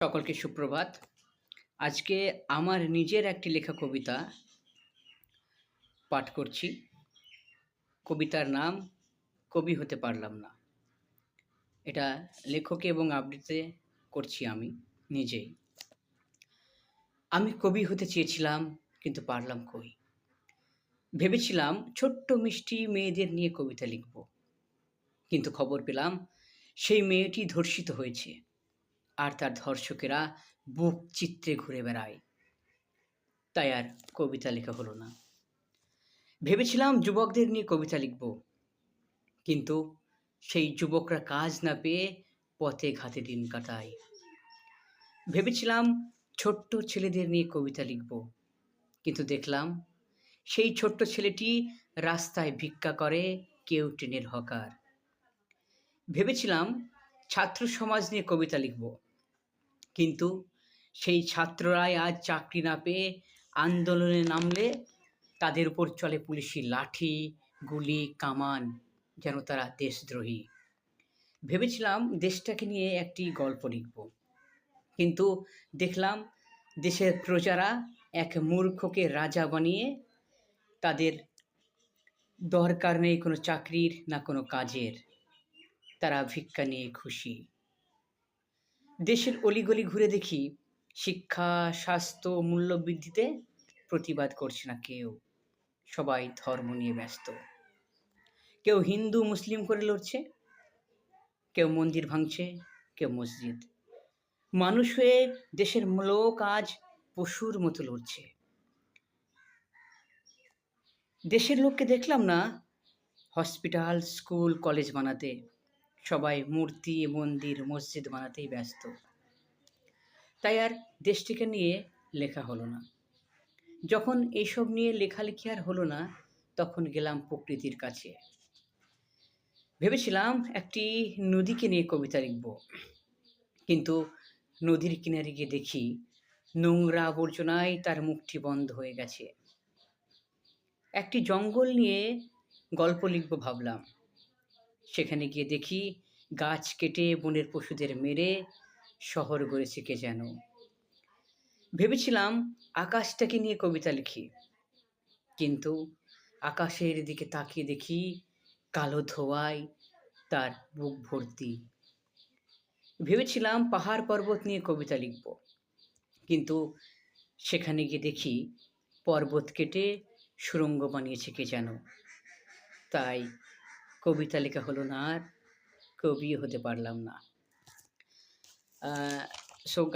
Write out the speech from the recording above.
সকলকে সুপ্রভাত। আজকে আমার নিজের একটি লেখা কবিতা পাঠ করছি। কবিতার নাম 'কবি হতে পারলাম না'। এটা লেখক এবং আবৃত্তি করছি আমি নিজেই। আমি কবি হতে চেয়েছিলাম কিন্তু পারলাম কই। ভেবেছিলাম ছোট্ট মিষ্টি মেয়েদের নিয়ে কবিতা লিখব। কিন্তু খবর পেলাম সেই মেয়েটি ধর্ষিত হয়েছে। আর তার ধর্ষকেরা বুক চিত্রে ঘুরে বেড়ায়। তাই আর কবিতা লেখা হলো না। ভেবেছিলাম যুবকদের নিয়ে কবিতা লিখব। কিন্তু সেই যুবকরা কাজ না পেয়ে পথে ঘাতে দিন কাটায়। ভেবেছিলাম ছোট্ট ছেলেদের নিয়ে কবিতা লিখব। কিন্তু দেখলাম সেই ছোট্ট ছেলেটি রাস্তায় ভিক্ষা করে, কেউ ট্রেনের হকার। ভেবেছিলাম ছাত্র সমাজ নিয়ে কবিতা লিখব। কিন্তু সেই ছাত্ররাই আজ চাকরি না পেয়ে আন্দোলনে নামলে তাদের উপর চলে পুলিশি লাঠি, গুলি, কামান, যেন তারা দেশদ্রোহী। ভেবেছিলাম দেশটাকে নিয়ে একটি গল্প লিখব। কিন্তু দেখলাম দেশের প্রজারা এক মূর্খকে রাজা বানিয়ে তাদের দরকার নেই কোনো চাকরির না কোনো কাজের। তারা ভিক্ষা নিয়ে খুশি। দেশের অলিগলি ঘুরে দেখি শিক্ষা, স্বাস্থ্য, মূল্যবৃদ্ধিতে প্রতিবাদ করছে না কেউ। সবাই ধর্ম নিয়ে ব্যস্ত। কেউ হিন্দু মুসলিম করে লড়ছে, কেউ মন্দির ভাঙছে, কেউ মসজিদ। মানুষ হয়ে দেশের লোক আজ পশুর মতো লড়ছে। দেশের লোককে দেখলাম না হসপিটাল, স্কুল, কলেজ বানাতে। সবাই মূর্তি, মন্দির, মসজিদ বানাতেই ব্যস্ত। তাই আর দেশটিকে নিয়ে লেখা হলো না। যখন এইসব নিয়ে লেখালেখি আর হলো না, তখন গেলাম প্রকৃতির কাছে। ভেবেছিলাম একটি নদীকে নিয়ে কবিতা লিখব। কিন্তু নদীর কিনারে গিয়ে দেখি নোংরা আবর্জনায় তার মুখটি বন্ধ হয়ে গেছে। একটি জঙ্গল নিয়ে গল্প লিখব ভাবলাম। সেখানে গিয়ে দেখি গাছ কেটে বনের পশুদের মেরে শহর গড়েছে কে যেন। ভেবেছিলাম আকাশটাকে নিয়ে কবিতা লিখি। কিন্তু আকাশের দিকে তাকিয়ে দেখি কালো ধোঁয়ায় তার বুক ভর্তি। ভেবেছিলাম পাহাড় পর্বত নিয়ে কবিতা লিখব। কিন্তু সেখানে গিয়ে দেখি পর্বত কেটে সুড়ঙ্গ বানিয়েছে কে যেন। তাই কবিতা লেখা হলো না, আর কবিও হতে পারলাম না। সো